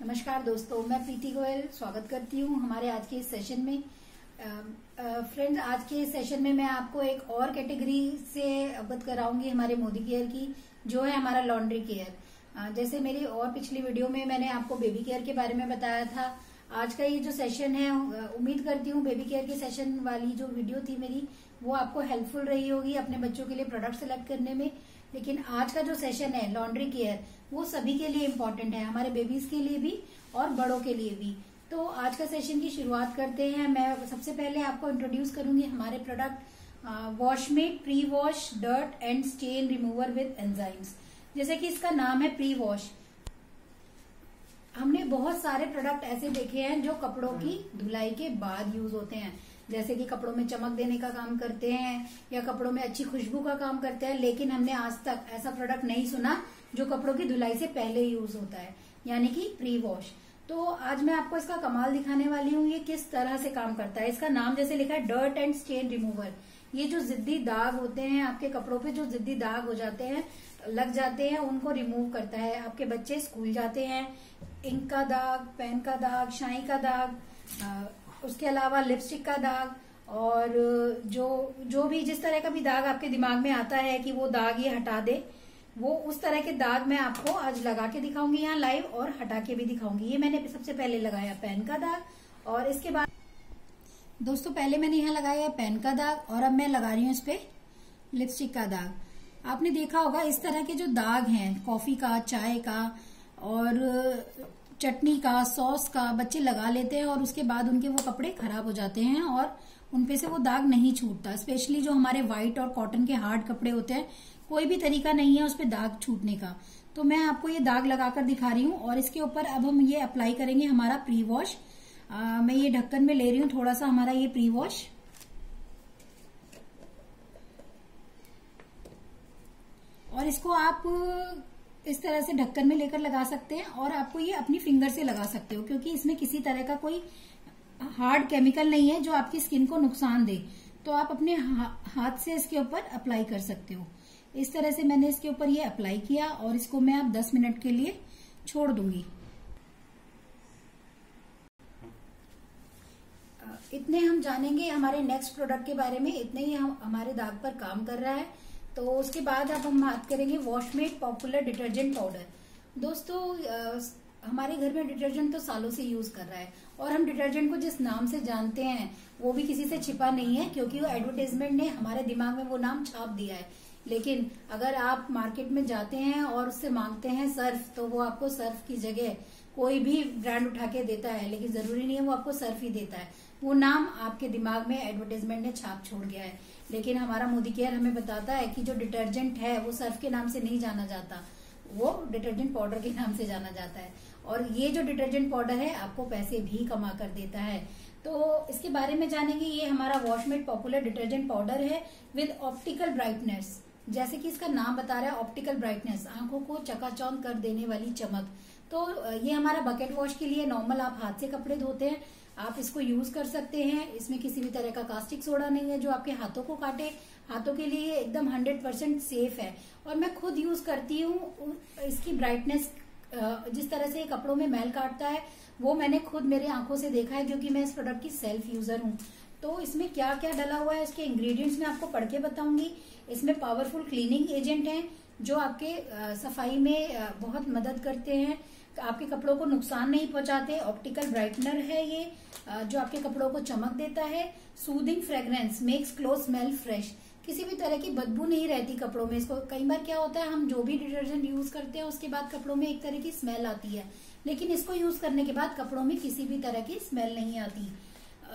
नमस्कार दोस्तों, मैं प्रीति गोयल स्वागत करती हूँ हमारे आज के इस सेशन में। फ्रेंड्स, आज के इस सेशन में मैं आपको एक और कैटेगरी से अवगत कराऊंगी हमारे मोदी केयर की, जो है हमारा लॉन्ड्री केयर। जैसे मेरी और पिछली वीडियो में मैंने आपको बेबी केयर के बारे में बताया था, आज का ये जो सेशन है, उम्मीद करती हूँ बेबी केयर के सेशन वाली जो वीडियो थी मेरी, वो आपको हेल्पफुल रही होगी अपने बच्चों के लिए प्रोडक्ट सेलेक्ट करने में। लेकिन आज का जो सेशन है लॉन्ड्री केयर, वो सभी के लिए इम्पोर्टेंट है, हमारे बेबीज के लिए भी और बड़ों के लिए भी। तो आज का सेशन की शुरुआत करते हैं। मैं सबसे पहले आपको इंट्रोड्यूस करूंगी हमारे product Washmate pre wash dirt and stain remover with enzymes. जैसे कि इसका नाम है प्री वॉश। हमने बहुत सारे प्रोडक्ट ऐसे देखे हैं जो कपड़ों की धुलाई के बाद यूज होते हैं, जैसे कि कपड़ों में चमक देने का काम करते हैं या कपड़ों में अच्छी खुशबू का काम करते हैं। लेकिन हमने आज तक ऐसा प्रोडक्ट नहीं सुना जो कपड़ों की धुलाई से पहले यूज होता है, यानी कि प्री वॉश। तो आज मैं आपको इसका कमाल दिखाने वाली हूँ, ये किस तरह से काम करता है। इसका नाम जैसे लिखा है डर्ट एंड स्टेन रिमूवर। ये जो जिद्दी दाग होते हैं आपके कपड़ों पे, जो जिद्दी दाग हो जाते हैं, लग जाते हैं, उनको रिमूव करता है। आपके बच्चे स्कूल जाते हैं, इंक का दाग, पेन का दाग, शाई का दाग, उसके अलावा लिपस्टिक का दाग, और जो भी जिस तरह का भी दाग आपके दिमाग में आता है कि वो दाग ये हटा दे, वो उस तरह के दाग मैं आपको आज लगा के दिखाऊंगी यहाँ लाइव, और हटा के भी दिखाऊंगी। ये मैंने सबसे पहले लगाया पेन का दाग, और इसके बाद दोस्तों पहले मैंने यहाँ लगाया पेन का दाग, और अब मैं लगा रही हूँ इस पे लिपस्टिक का दाग। आपने देखा होगा इस तरह के जो दाग हैं कॉफी का, चाय का और चटनी का, सॉस का, बच्चे लगा लेते हैं और उसके बाद उनके वो कपड़े खराब हो जाते हैं और उनपे से वो दाग नहीं छूटता। स्पेशली जो हमारे व्हाइट और कॉटन के हार्ड कपड़े होते हैं, कोई भी तरीका नहीं है उस पे दाग छूटने का। तो मैं आपको ये दाग लगाकर दिखा रही हूँ, और इसके ऊपर अब हम ये अप्लाई करेंगे हमारा प्री वॉश। मैं ये ढक्कन में ले रही हूँ थोड़ा सा हमारा ये प्री वॉश, और इसको आप इस तरह से ढक्कन में लेकर लगा सकते हैं, और आपको ये अपनी फिंगर से लगा सकते हो, क्योंकि इसमें किसी तरह का कोई हार्ड केमिकल नहीं है जो आपकी स्किन को नुकसान दे। तो आप अपने हाथ से इसके ऊपर अप्लाई कर सकते हो। इस तरह से मैंने इसके ऊपर ये अप्लाई किया, और इसको मैं अब 10 मिनट के लिए छोड़ दूंगी। इतने हम जानेंगे हमारे नेक्स्ट प्रोडक्ट के बारे में, इतने ही हमारे दाग पर काम कर रहा है। तो उसके बाद अब हम बात करेंगे वॉशमेट पॉपुलर डिटर्जेंट पाउडर। दोस्तों हमारे घर में डिटर्जेंट तो सालों से यूज कर रहा है, और हम डिटर्जेंट को जिस नाम से जानते हैं वो भी किसी से छिपा नहीं है, क्योंकि वो एडवर्टाइजमेंट ने हमारे दिमाग में वो नाम छाप दिया है। लेकिन अगर आप मार्केट में जाते हैं और उससे मांगते हैं सर्फ, तो वो आपको सर्फ की जगह कोई भी ब्रांड उठा के देता है, लेकिन जरूरी नहीं है वो आपको सर्फ ही देता है। वो नाम आपके दिमाग में एडवर्टाइजमेंट ने छाप छोड़ गया है। लेकिन हमारा मोदी केयर हमें बताता है कि जो डिटर्जेंट है वो सर्फ के नाम से नहीं जाना जाता, वो डिटर्जेंट पाउडर के नाम से जाना जाता है। और ये जो डिटर्जेंट पाउडर है आपको पैसे भी कमा कर देता है। तो इसके बारे में जानेंगे। ये हमारा वॉशमेट पॉपुलर डिटर्जेंट पाउडर है विद ऑप्टिकल ब्राइटनेस। जैसे कि इसका नाम बता रहा है ऑप्टिकल ब्राइटनेस, आंखों को चकाचौंध कर देने वाली चमक। तो ये हमारा बकेट वॉश के लिए, नॉर्मल आप हाथ से कपड़े धोते हैं, आप इसको यूज कर सकते हैं। इसमें किसी भी तरह का कास्टिक सोडा नहीं है जो आपके हाथों को काटे। हाथों के लिए एकदम 100% सेफ है, और मैं खुद यूज करती हूँ। इसकी ब्राइटनेस जिस तरह से कपड़ों में मैल काटता है, वो मैंने खुद मेरे आंखों से देखा है, क्योंकि मैं इस प्रोडक्ट की सेल्फ यूजर हूँ। तो इसमें क्या क्या डला हुआ है, इसके इंग्रेडिएंट्स मैं आपको पढ़ के बताऊंगी। इसमें पावरफुल क्लीनिंग एजेंट हैं जो आपके सफाई में बहुत मदद करते हैं, आपके कपड़ों को नुकसान नहीं पहुंचाते। ऑप्टिकल ब्राइटनर है ये, जो आपके कपड़ों को चमक देता है। Soothing fragrance makes cloth smell fresh. किसी भी तरह की बदबू नहीं रहती कपड़ों में। इसको कई बार क्या होता है, हम जो भी डिटर्जेंट यूज करते हैं उसके बाद कपड़ों में एक तरह की स्मेल आती है, लेकिन इसको यूज करने के बाद कपड़ों में किसी भी तरह की स्मेल नहीं आती।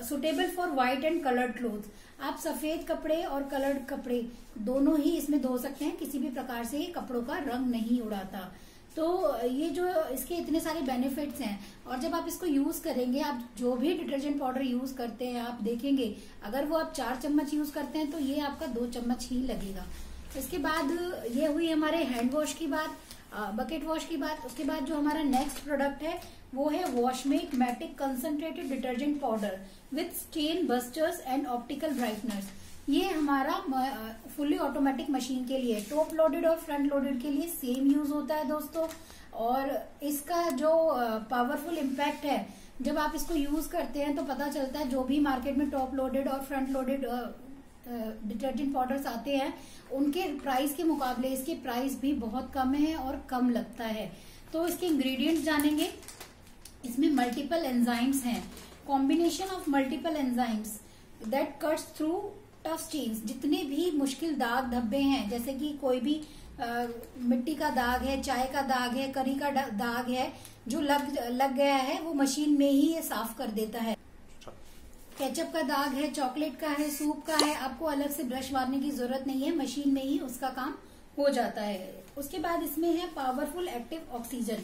Suitable for white and coloured cloth. आप सफेद कपड़े और कलर्ड कपड़े दोनों ही इसमें धो सकते हैं, किसी भी प्रकार से ये कपड़ों का रंग नहीं उड़ाता। तो ये जो इसके इतने सारे बेनिफिट्स हैं, और जब आप इसको यूज करेंगे, आप जो भी डिटर्जेंट पाउडर यूज करते हैं आप देखेंगे, अगर वो आप 4 चम्मच यूज करते हैं तो ये आपका 2 चम्मच ही लगेगा। इसके बाद ये हुई हमारे हैंड वॉश की बात, बकेट वॉश की बात। उसके बाद जो हमारा नेक्स्ट प्रोडक्ट है वो है Washmate matic concentrated detergent powder with stain busters and optical brighteners. ये हमारा फुल्ली ऑटोमेटिक मशीन के लिए, टॉप लोडेड और फ्रंट लोडेड के लिए सेम यूज होता है दोस्तों। और इसका जो पावरफुल इम्पैक्ट है, जब आप इसको यूज करते हैं तो पता चलता है जो भी मार्केट में टॉप लोडेड और फ्रंट लोडेड डिटर्जेंट पाउडर्स आते हैं उनके प्राइस के मुकाबले इसके प्राइस भी बहुत कम है और कम लगता है। तो इसके इंग्रेडिएंट्स जानेंगे। इसमें मल्टीपल एंजाइम्स हैं, combination of multiple enzymes that cuts through tough stains. जितने भी मुश्किल दाग धब्बे हैं, जैसे कि कोई भी मिट्टी का दाग है, चाय का दाग है, करी का दाग है, जो लग गया है वो मशीन में ही ये साफ कर देता है। केचप का दाग है, चॉकलेट का है, सूप का है, आपको अलग से ब्रश मारने की जरूरत नहीं है, मशीन में ही उसका काम हो जाता है। उसके बाद इसमें है पावरफुल एक्टिव ऑक्सीजन,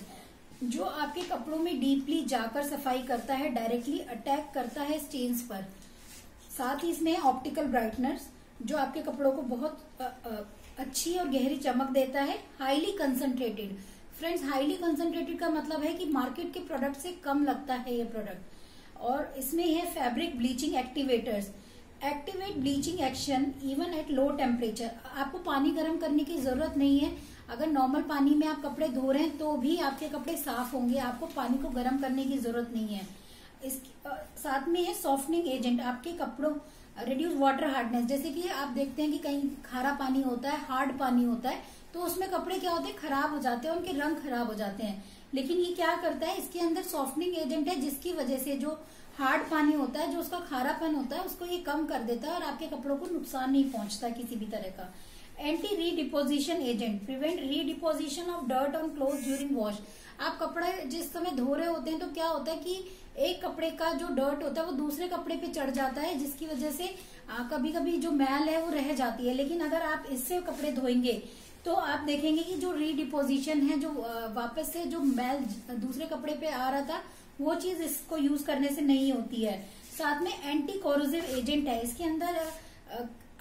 जो आपके कपड़ों में डीपली जाकर सफाई करता है, डायरेक्टली अटैक करता है स्टेन्स पर। साथ ही इसमें ऑप्टिकल ब्राइटनर्स, जो आपके कपड़ों को बहुत अच्छी और गहरी चमक देता है। Highly concentrated, friends highly concentrated का मतलब है कि मार्केट के प्रोडक्ट से कम लगता है ये प्रोडक्ट। और इसमें है fabric bleaching activators, activate bleaching action even at low temperature. आपको पानी गर्म करने की जरूरत नहीं है, अगर नॉर्मल पानी में आप कपड़े धो रहे हैं तो भी आपके कपड़े साफ होंगे, आपको पानी को गर्म करने की जरूरत नहीं है। इस साथ में है सॉफ्टनिंग एजेंट, आपके कपड़ों रिड्यूस वाटर हार्डनेस। जैसे कि आप देखते हैं कि कहीं खारा पानी होता है, हार्ड पानी होता है, तो उसमें कपड़े क्या होते हैं, खराब हो जाते हैं, उनके रंग खराब हो जाते हैं। लेकिन ये क्या करता है, इसके अंदर सॉफ्टनिंग एजेंट है, जिसकी वजह से जो हार्ड पानी होता है, जो उसका खारापन होता है, उसको ये कम कर देता है और आपके कपड़ों को नुकसान नहीं पहुंचता किसी भी तरह का। Anti redeposition agent, prevent redeposition of dirt on cloth during wash. आप कपड़ा जिस समय धो रहे होते हैं तो क्या होता है कि एक कपड़े का जो डर्ट होता है वो दूसरे कपड़े पे चढ़ जाता है, जिसकी वजह से कभी कभी जो मैल है वो रह जाती है। लेकिन अगर आप इससे कपड़े धोएंगे तो आप देखेंगे कि जो रीडिपोजिशन है, जो वापस से जो मैल दूसरे कपड़े पे आ रहा था, वो चीज इसको यूज करने से नहीं होती है। साथ में एंटी कोरोसिव एजेंट है, इसके अंदर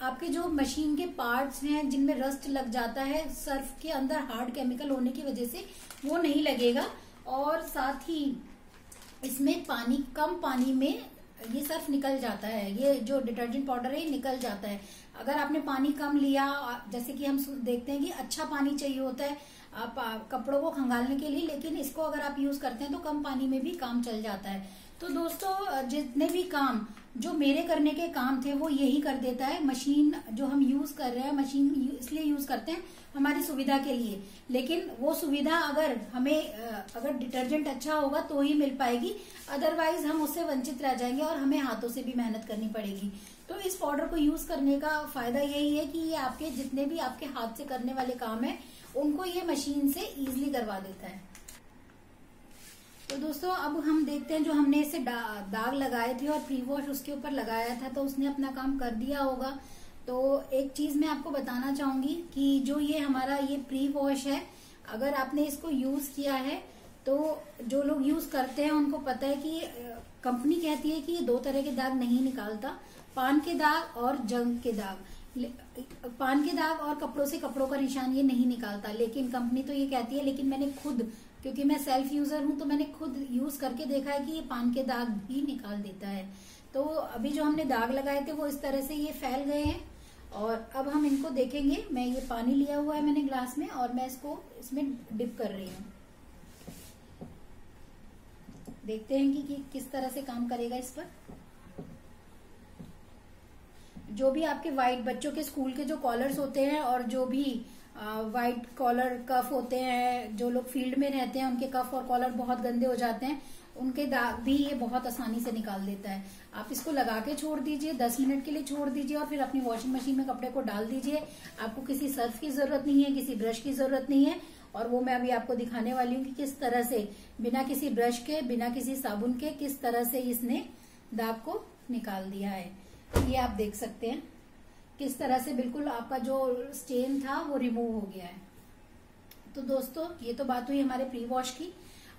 आपके जो मशीन के पार्ट्स हैं जिनमें रस्ट लग जाता है, सर्फ के अंदर हार्ड केमिकल होने की वजह से वो नहीं लगेगा। और साथ ही इसमें पानी, कम पानी में ये सर्फ निकल जाता है, ये जो डिटर्जेंट पाउडर है ये निकल जाता है। अगर आपने पानी कम लिया, जैसे कि हम देखते हैं कि अच्छा पानी चाहिए होता है आप कपड़ों को खंगालने के लिए, लेकिन इसको अगर आप यूज करते हैं तो कम पानी में भी काम चल जाता है। तो दोस्तों जितने भी काम जो मेरे करने के काम थे वो यही कर देता है। मशीन जो हम यूज कर रहे हैं, मशीन इसलिए यूज करते हैं हमारी सुविधा के लिए, लेकिन वो सुविधा अगर हमें अगर डिटर्जेंट अच्छा होगा तो ही मिल पाएगी, अदरवाइज हम उससे वंचित रह जाएंगे और हमें हाथों से भी मेहनत करनी पड़ेगी। तो इस पाउडर को यूज करने का फायदा यही है कि ये आपके जितने भी आपके हाथ से करने वाले काम है उनको ये मशीन से इजीली करवा देता है। तो दोस्तों अब हम देखते हैं, जो हमने इसे दाग लगाए थे और प्री वॉश उसके ऊपर लगाया था तो उसने अपना काम कर दिया होगा। तो एक चीज मैं आपको बताना चाहूंगी कि जो ये हमारा ये प्री वॉश है, अगर आपने इसको यूज किया है तो जो लोग यूज करते हैं उनको पता है कि कंपनी कहती है कि ये 2 तरह के दाग नहीं निकालता, पान के दाग और जंग के दाग। पान के दाग और कपड़ों से कपड़ों का निशान ये नहीं निकालता, लेकिन कंपनी तो ये कहती है। लेकिन मैंने खुद, क्योंकि मैं सेल्फ यूजर हूं, तो मैंने खुद यूज करके देखा है कि ये पान के दाग भी निकाल देता है। तो अभी जो हमने दाग लगाए थे वो इस तरह से ये फैल गए हैं और अब हम इनको देखेंगे। मैं ये पानी लिया हुआ है मैंने ग्लास में और मैं इसको इसमें डिप कर रही हूँ। देखते हैं कि किस तरह से काम करेगा इस पर। जो भी आपके वाइट बच्चों के स्कूल के जो कॉलर्स होते हैं और जो भी वाइट कॉलर कफ होते हैं, जो लोग फील्ड में रहते हैं उनके कफ और कॉलर बहुत गंदे हो जाते हैं, उनके दाग भी ये बहुत आसानी से निकाल देता है। आप इसको लगा के छोड़ दीजिए, 10 मिनट के लिए छोड़ दीजिए और फिर अपनी वॉशिंग मशीन में कपड़े को डाल दीजिए। आपको किसी सर्फ की जरूरत नहीं है, किसी ब्रश की जरूरत नहीं है। और वो मैं अभी आपको दिखाने वाली हूँ कि किस तरह से बिना किसी ब्रश के, बिना किसी साबुन के, किस तरह से इसने दाग को निकाल दिया है। ये आप देख सकते हैं किस तरह से बिल्कुल आपका जो स्टेन था वो रिमूव हो गया है। तो दोस्तों ये तो बात हुई हमारे प्री वॉश की।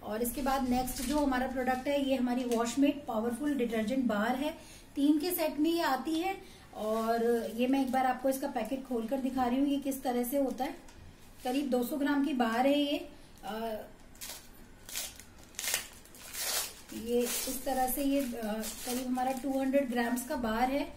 और इसके बाद नेक्स्ट जो हमारा प्रोडक्ट है ये हमारी वॉशमेट पावरफुल डिटर्जेंट बार है। 3 के सेट में ये आती है और ये मैं एक बार आपको इसका पैकेट खोलकर दिखा रही हूँ ये किस तरह से होता है। करीब 200 ग्राम की बार है ये इस तरह से ये करीब हमारा 200 ग्राम्स का बार है।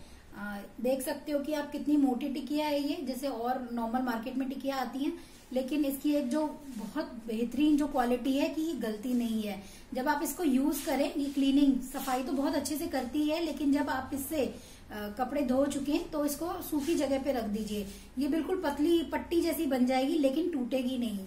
देख सकते हो कि आप कितनी मोटी टिकिया है ये, जैसे और नॉर्मल मार्केट में टिकिया आती हैं, लेकिन इसकी एक जो बहुत बेहतरीन जो क्वालिटी है कि ये गलती नहीं है। जब आप इसको यूज करें, ये क्लीनिंग सफाई तो बहुत अच्छे से करती है, लेकिन जब आप इससे कपड़े धो चुके हैं तो इसको सूखी जगह पे रख दीजिए। ये बिल्कुल पतली पट्टी जैसी बन जाएगी, लेकिन टूटेगी नहीं।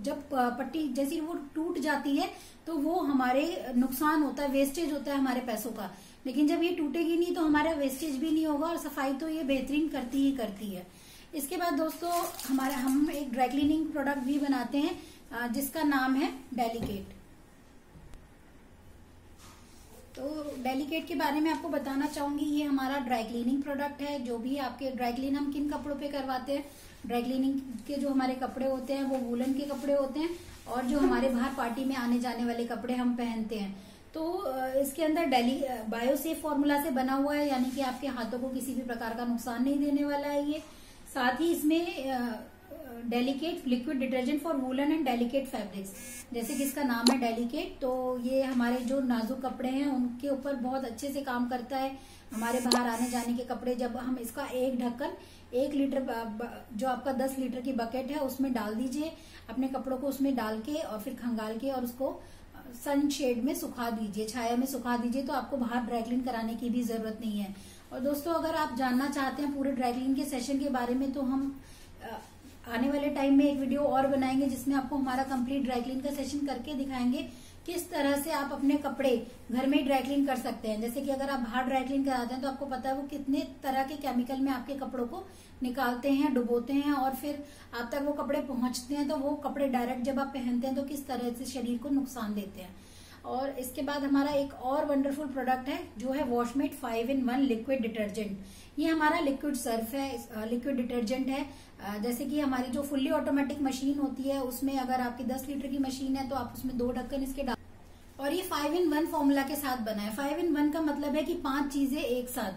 जब पट्टी जैसी वो टूट जाती है तो वो हमारे नुकसान होता है, वेस्टेज होता है हमारे पैसों का। लेकिन जब ये टूटेगी नहीं तो हमारा वेस्टेज भी नहीं होगा और सफाई तो ये बेहतरीन करती ही करती है। इसके बाद दोस्तों हम एक ड्राई क्लीनिंग प्रोडक्ट भी बनाते हैं जिसका नाम है डेलीकेट। तो डेलीकेट के बारे में आपको बताना चाहूंगी, ये हमारा ड्राई क्लीनिंग प्रोडक्ट है। जो भी आपके ड्राई क्लीन हम किन कपड़ों पे करवाते हैं, ड्राई क्लीनिंग के जो हमारे कपड़े होते हैं वो वूलन के कपड़े होते हैं, और जो हमारे बाहर पार्टी में आने जाने वाले कपड़े हम पहनते हैं। तो इसके अंदर बायोसेफ फॉर्मूला से बना हुआ है, यानी कि आपके हाथों को किसी भी प्रकार का नुकसान नहीं देने वाला है ये। साथ ही इसमें delicate liquid detergent for woollen and delicate fabrics, जैसे कि इसका नाम है डेलीकेट, तो ये हमारे जो नाजुक कपड़े हैं उनके ऊपर बहुत अच्छे से काम करता है। हमारे बाहर आने जाने के कपड़े, जब हम इसका एक ढक्कन 1 लीटर जो आपका 10 लीटर की बकेट है उसमें डाल दीजिए, अपने कपड़ों को उसमें डाल के और फिर खंगाल के और उसको सन शेड में सुखा दीजिए, छाया में सुखा दीजिए, तो आपको बाहर ड्राई क्लीन कराने की भी जरूरत नहीं है। और दोस्तों अगर आप जानना चाहते हैं पूरे ड्राई क्लीन के सेशन के बारे में, तो हम आने वाले टाइम में एक वीडियो और बनाएंगे जिसमें आपको हमारा कंप्लीट ड्राई क्लीन का सेशन करके दिखाएंगे किस तरह से आप अपने कपड़े घर में ड्राई क्लीन कर सकते हैं। जैसे कि अगर आप बाहर ड्राई क्लीन कराते हैं तो आपको पता है वो कितने तरह के केमिकल में आपके कपड़ों को निकालते हैं, डुबोते हैं, और फिर आप तक वो कपड़े पहुंचते हैं तो वो कपड़े डायरेक्ट जब आप पहनते हैं तो किस तरह से शरीर को नुकसान देते हैं। और इसके बाद हमारा एक और वंडरफुल प्रोडक्ट है जो है वॉशमेट 5-in-1 लिक्विड डिटर्जेंट। ये हमारा लिक्विड सर्फ है, लिक्विड डिटर्जेंट है। जैसे कि हमारी जो फुल्ली ऑटोमेटिक मशीन होती है उसमें अगर आपकी 10 लीटर की मशीन है तो आप उसमें 2 ढक्कन इसके डाल, और ये 5-in-1 फॉर्मूला के साथ बना है। 5-in-1 का मतलब है कि 5 चीजें एक साथ।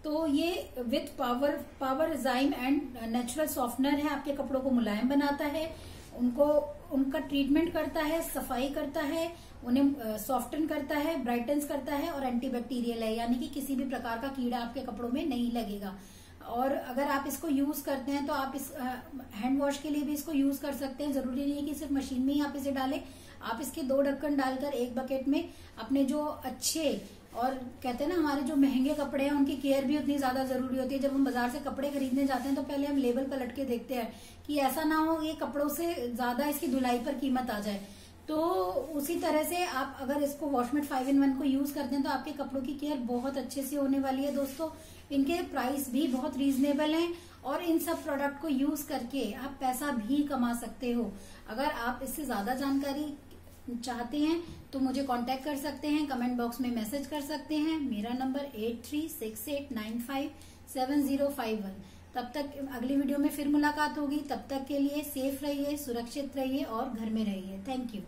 तो ये with power enzyme and natural softener है, आपके कपड़ों को मुलायम बनाता है, उनका ट्रीटमेंट करता है, सफाई करता है, उन्हें सॉफ्टन करता है, ब्राइटन्स करता है और एंटीबैक्टीरियल है, यानी कि किसी भी प्रकार का कीड़ा आपके कपड़ों में नहीं लगेगा। और अगर आप इसको यूज करते हैं तो आप इस हैंड वॉश के लिए भी इसको यूज कर सकते हैं। जरूरी नहीं है कि सिर्फ मशीन में ही आप इसे डालें, आप इसके 2 ढक्कन डालकर एक बकेट में अपने जो अच्छे और कहते हैं ना हमारे जो महंगे कपड़े हैं उनकी केयर भी उतनी ज्यादा जरूरी होती है। जब हम बाजार से कपड़े खरीदने जाते हैं तो पहले हम लेबल पलट के देखते हैं कि ऐसा ना हो ये कपड़ों से ज्यादा इसकी धुलाई पर कीमत आ जाए। तो उसी तरह से आप अगर इसको वॉशमेट 5-in-1 को यूज करते हैं तो आपके कपड़ों की केयर बहुत अच्छे से होने वाली है। दोस्तों इनके प्राइस भी बहुत रीजनेबल हैं और इन सब प्रोडक्ट को यूज करके आप पैसा भी कमा सकते हो। अगर आप इससे ज्यादा जानकारी चाहते हैं तो मुझे कांटेक्ट कर सकते हैं, कमेंट बॉक्स में मैसेज कर सकते हैं। मेरा नंबर 8368957051। तब तक अगली वीडियो में फिर मुलाकात होगी। तब तक के लिए सेफ रहिए, सुरक्षित रहिए और घर में रहिए। Thank you.